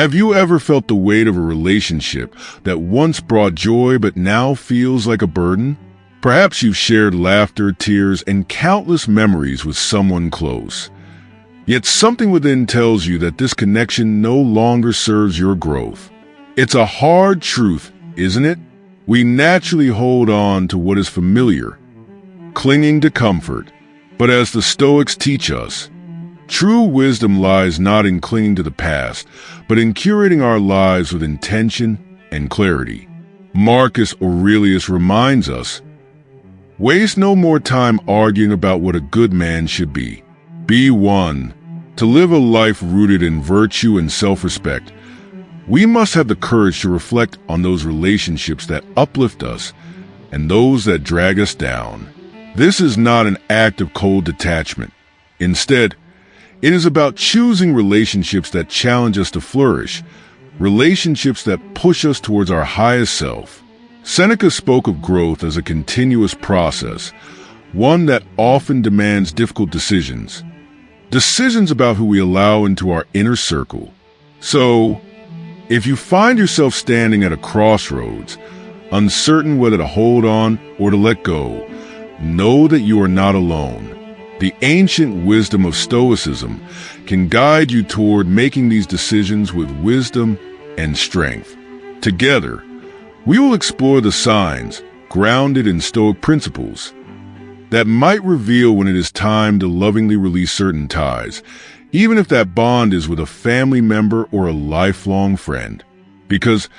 Have you ever felt the weight of a relationship that once brought joy but now feels like a burden? Perhaps you've shared laughter, tears, and countless memories with someone close. Yet something within tells you that this connection no longer serves your growth. It's a hard truth, isn't it? We naturally hold on to what is familiar, clinging to comfort. But as the Stoics teach us, true wisdom lies not in clinging to the past, but in curating our lives with intention and clarity. Marcus Aurelius reminds us, waste no more time arguing about what a good man should be. Be one. To live a life rooted in virtue and self-respect, we must have the courage to reflect on those relationships that uplift us and those that drag us down. This is not an act of cold detachment. Instead, it is about choosing relationships that challenge us to flourish, relationships that push us towards our highest self. Seneca spoke of growth as a continuous process, one that often demands difficult decisions about who we allow into our inner circle. So, if you find yourself standing at a crossroads, uncertain whether to hold on or to let go, know that you are not alone. The ancient wisdom of Stoicism can guide you toward making these decisions with wisdom and strength. Together, we will explore the signs, grounded in Stoic principles, that might reveal when it is time to lovingly release certain ties, even if that bond is with a family member or a lifelong friend. Because,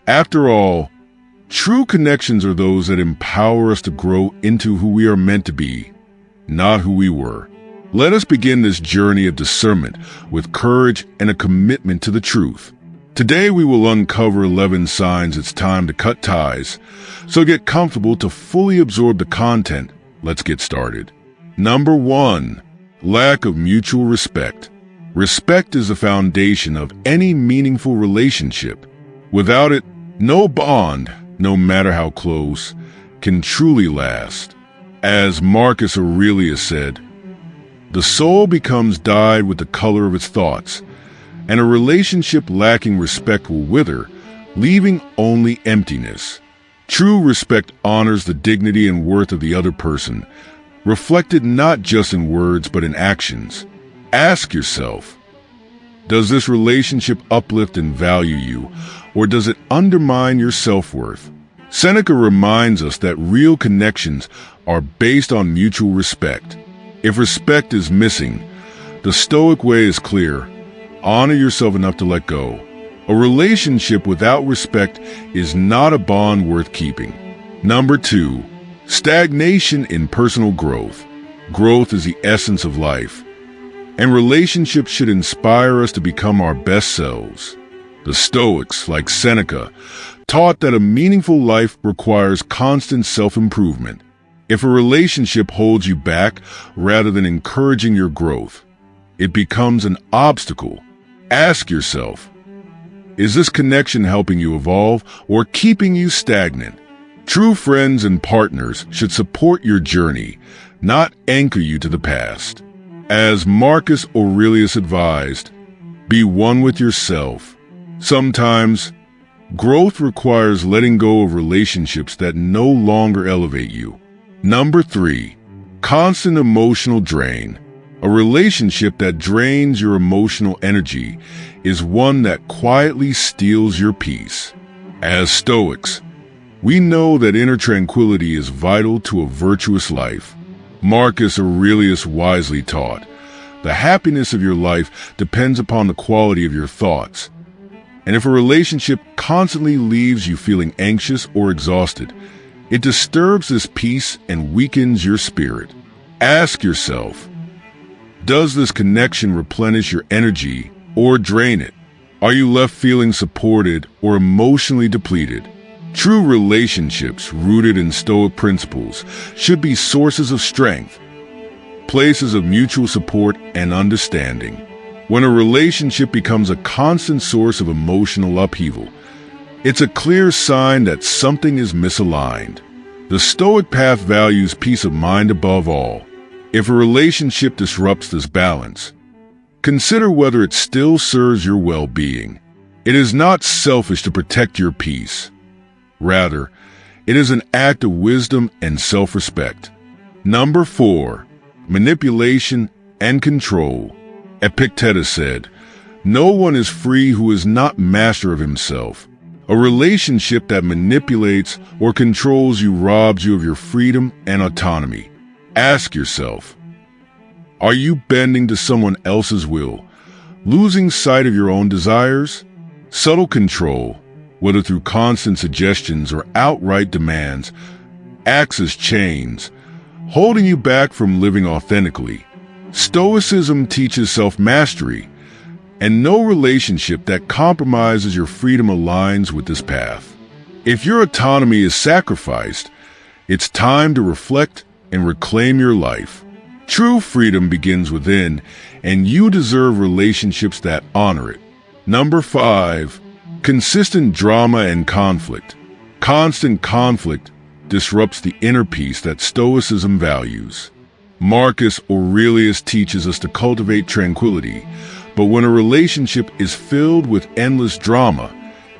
after all, true connections are those that empower us to grow into who we are meant to be, not who we were. Let us begin this journey of discernment with courage and a commitment to the truth. Today we will uncover 11 signs it's time to cut ties, so get comfortable to fully absorb the content. Let's get started. Number 1. Lack of mutual respect. Respect is the foundation of any meaningful relationship. Without it, no bond, no matter how close, can truly last. As Marcus Aurelius said, the soul becomes dyed with the color of its thoughts, and a relationship lacking respect will wither, leaving only emptiness. True respect honors the dignity and worth of the other person, reflected not just in words but in actions. Ask yourself, does this relationship uplift and value you, or does it undermine your self-worth? Seneca reminds us that real connections are based on mutual respect. If respect is missing, the Stoic way is clear. Honor yourself enough to let go. A relationship without respect is not a bond worth keeping. Number 2. Stagnation in personal growth. Growth is the essence of life, and relationships should inspire us to become our best selves. The Stoics, like Seneca, taught that a meaningful life requires constant self-improvement. If a relationship holds you back rather than encouraging your growth, it becomes an obstacle. Ask yourself, is this connection helping you evolve or keeping you stagnant? True friends and partners should support your journey, not anchor you to the past. As Marcus Aurelius advised, be one with yourself. Sometimes, growth requires letting go of relationships that no longer elevate you. Number 3. Constant emotional drain. A relationship that drains your emotional energy is one that quietly steals your peace. As Stoics, we know that inner tranquility is vital to a virtuous life. Marcus Aurelius wisely taught, the happiness of your life depends upon the quality of your thoughts. And if a relationship constantly leaves you feeling anxious or exhausted, it disturbs this peace and weakens your spirit. Ask yourself, does this connection replenish your energy or drain it? Are you left feeling supported or emotionally depleted? True relationships rooted in Stoic principles should be sources of strength, places of mutual support and understanding. When a relationship becomes a constant source of emotional upheaval, it's a clear sign that something is misaligned. The Stoic path values peace of mind above all. If a relationship disrupts this balance, consider whether it still serves your well-being. It is not selfish to protect your peace. Rather, it is an act of wisdom and self-respect. Number 4, manipulation and control. Epictetus said, "No one is free who is not master of himself." A relationship that manipulates or controls you robs you of your freedom and autonomy. Ask yourself, are you bending to someone else's will, losing sight of your own desires? Subtle control, whether through constant suggestions or outright demands, acts as chains, holding you back from living authentically. Stoicism teaches self-mastery, and no relationship that compromises your freedom aligns with this path. If your autonomy is sacrificed, it's time to reflect and reclaim your life. True freedom begins within, and you deserve relationships that honor it. Number 5, consistent drama and conflict. Constant conflict disrupts the inner peace that Stoicism values. Marcus Aurelius teaches us to cultivate tranquility, but when a relationship is filled with endless drama,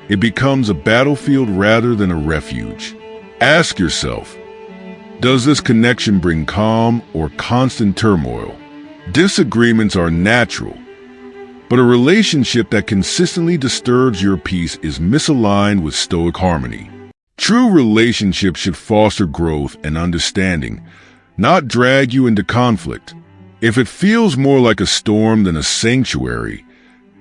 it becomes a battlefield rather than a refuge. Ask yourself, does this connection bring calm or constant turmoil? Disagreements are natural, but a relationship that consistently disturbs your peace is misaligned with Stoic harmony. True relationships should foster growth and understanding, not drag you into conflict. If it feels more like a storm than a sanctuary,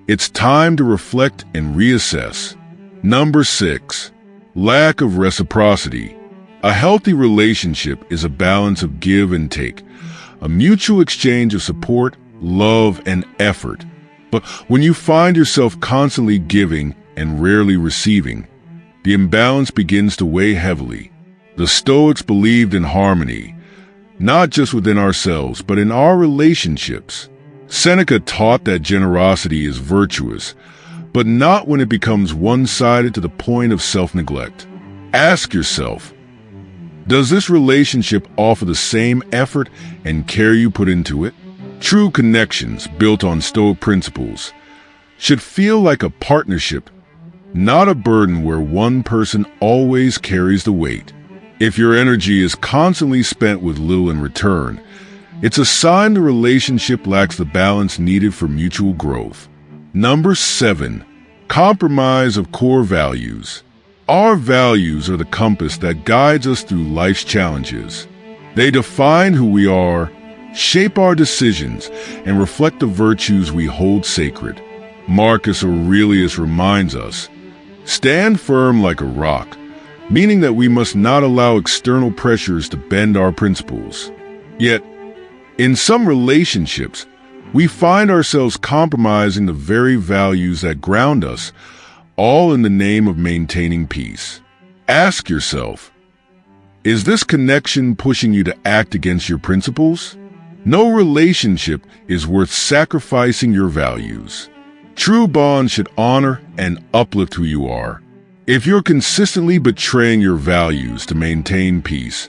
it's time to reflect and reassess. Number 6, lack of reciprocity. A healthy relationship is a balance of give and take, a mutual exchange of support, love, and effort. But when you find yourself constantly giving and rarely receiving, the imbalance begins to weigh heavily. The Stoics believed in harmony, not just within ourselves, but in our relationships. Seneca taught that generosity is virtuous, but not when it becomes one-sided to the point of self-neglect. Ask yourself, does this relationship offer the same effort and care you put into it? True connections built on Stoic principles should feel like a partnership, not a burden where one person always carries the weight. If your energy is constantly spent with little in return, it's a sign the relationship lacks the balance needed for mutual growth. Number 7, compromise of core values. Our values are the compass that guides us through life's challenges. They define who we are, shape our decisions, and reflect the virtues we hold sacred. Marcus Aurelius reminds us, stand firm like a rock, meaning that we must not allow external pressures to bend our principles. Yet, in some relationships, we find ourselves compromising the very values that ground us, all in the name of maintaining peace. Ask yourself, is this connection pushing you to act against your principles? No relationship is worth sacrificing your values. True bonds should honor and uplift who you are. If you're consistently betraying your values to maintain peace,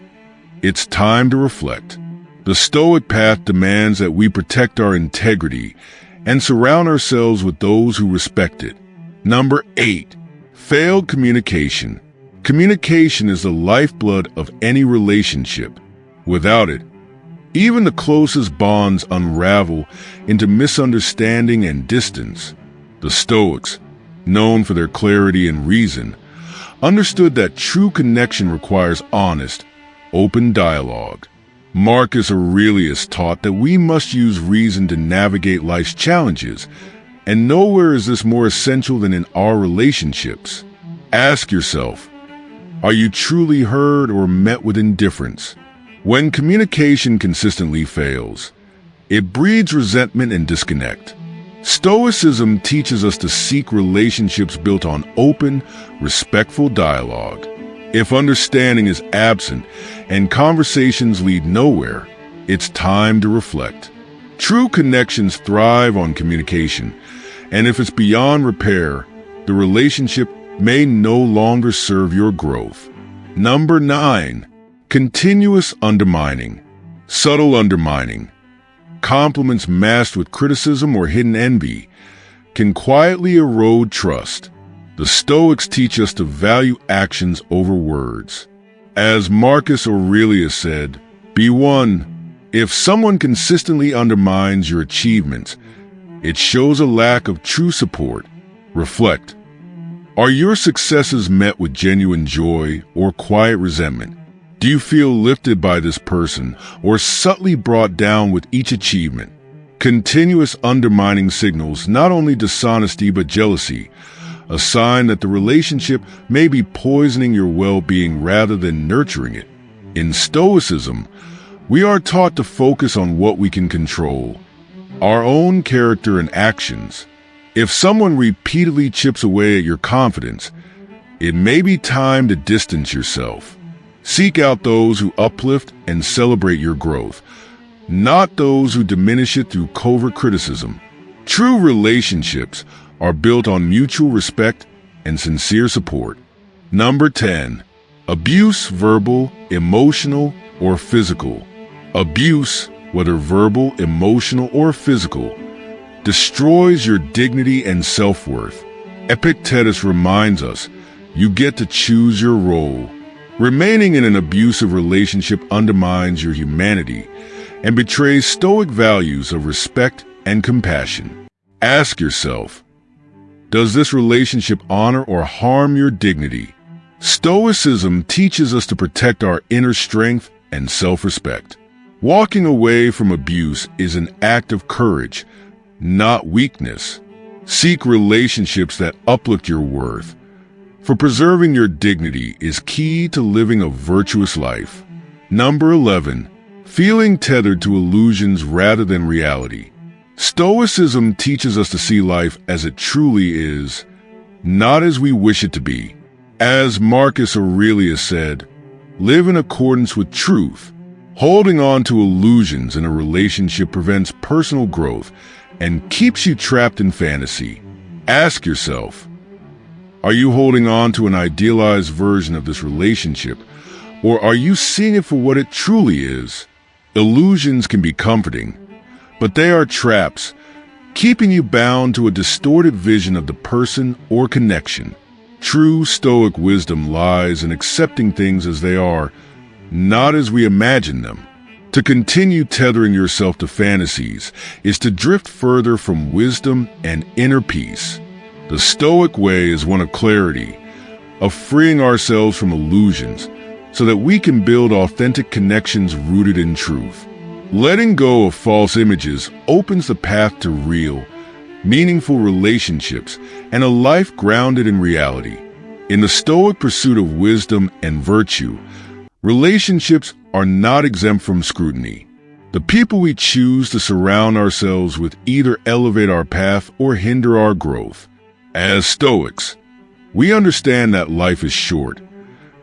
it's time to reflect. The Stoic path demands that we protect our integrity and surround ourselves with those who respect it. Number 8, failed communication. Communication is the lifeblood of any relationship. Without it, even the closest bonds unravel into misunderstanding and distance. The Stoics, known for their clarity and reason, understood that true connection requires honest, open dialogue. Marcus Aurelius taught that we must use reason to navigate life's challenges, and nowhere is this more essential than in our relationships. Ask yourself, are you truly heard or met with indifference? When communication consistently fails, it breeds resentment and disconnect. Stoicism teaches us to seek relationships built on open, respectful dialogue. If understanding is absent and conversations lead nowhere, it's time to reflect. True connections thrive on communication, and if it's beyond repair, the relationship may no longer serve your growth. Number 9, continuous undermining. Subtle undermining. Compliments masked with criticism or hidden envy can quietly erode trust. The Stoics teach us to value actions over words. As Marcus Aurelius said, "Be one. If someone consistently undermines your achievements, it shows a lack of true support." Reflect. Are your successes met with genuine joy or quiet resentment? Do you feel lifted by this person or subtly brought down with each achievement? Continuous undermining signals not only dishonesty but jealousy, a sign that the relationship may be poisoning your well-being rather than nurturing it. In Stoicism, we are taught to focus on what we can control, our own character and actions. If someone repeatedly chips away at your confidence, it may be time to distance yourself. Seek out those who uplift and celebrate your growth, not those who diminish it through covert criticism. True relationships are built on mutual respect and sincere support. Number 10. Abuse, verbal, emotional, or physical. Abuse, whether verbal, emotional, or physical, destroys your dignity and self-worth. Epictetus reminds us, you get to choose your role. Remaining in an abusive relationship undermines your humanity and betrays Stoic values of respect and compassion. Ask yourself, does this relationship honor or harm your dignity? Stoicism teaches us to protect our inner strength and self-respect. Walking away from abuse is an act of courage, not weakness. Seek relationships that uplift your worth, for preserving your dignity is key to living a virtuous life. Number 11. Feeling tethered to illusions rather than reality. Stoicism teaches us to see life as it truly is, not as we wish it to be. As Marcus Aurelius said, live in accordance with truth. Holding on to illusions in a relationship prevents personal growth and keeps you trapped in fantasy. Ask yourself, are you holding on to an idealized version of this relationship, or are you seeing it for what it truly is? Illusions can be comforting, but they are traps, keeping you bound to a distorted vision of the person or connection. True Stoic wisdom lies in accepting things as they are, not as we imagine them. To continue tethering yourself to fantasies is to drift further from wisdom and inner peace. The Stoic way is one of clarity, of freeing ourselves from illusions so that we can build authentic connections rooted in truth. Letting go of false images opens the path to real, meaningful relationships and a life grounded in reality. In the Stoic pursuit of wisdom and virtue, relationships are not exempt from scrutiny. The people we choose to surround ourselves with either elevate our path or hinder our growth. As Stoics, we understand that life is short,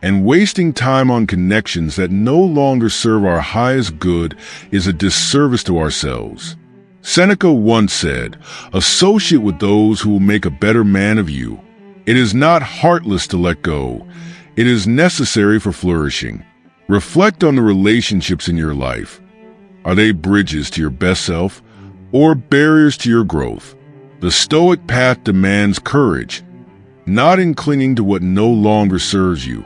and wasting time on connections that no longer serve our highest good is a disservice to ourselves. Seneca once said, "Associate with those who will make a better man of you." It is not heartless to let go. It is necessary for flourishing. Reflect on the relationships in your life. Are they bridges to your best self or barriers to your growth? The Stoic path demands courage, not in clinging to what no longer serves you,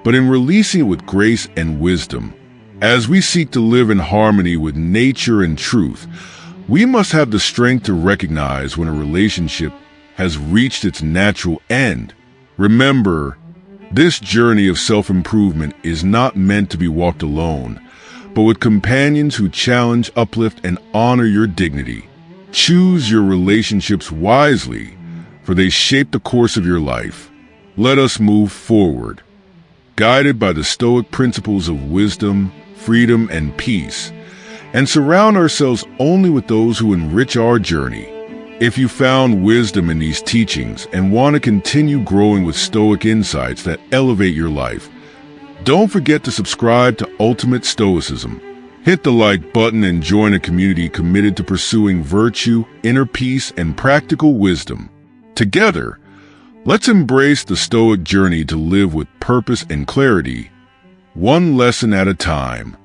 but in releasing it with grace and wisdom. As we seek to live in harmony with nature and truth, we must have the strength to recognize when a relationship has reached its natural end. Remember, this journey of self-improvement is not meant to be walked alone, but with companions who challenge, uplift, and honor your dignity. Choose your relationships wisely, for they shape the course of your life. Let us move forward, guided by the Stoic principles of wisdom, freedom, and peace, and surround ourselves only with those who enrich our journey. If you found wisdom in these teachings and want to continue growing with Stoic insights that elevate your life, don't forget to subscribe to Ultimate Stoicism. Hit the like button and join a community committed to pursuing virtue, inner peace, and practical wisdom. Together, let's embrace the Stoic journey to live with purpose and clarity, one lesson at a time.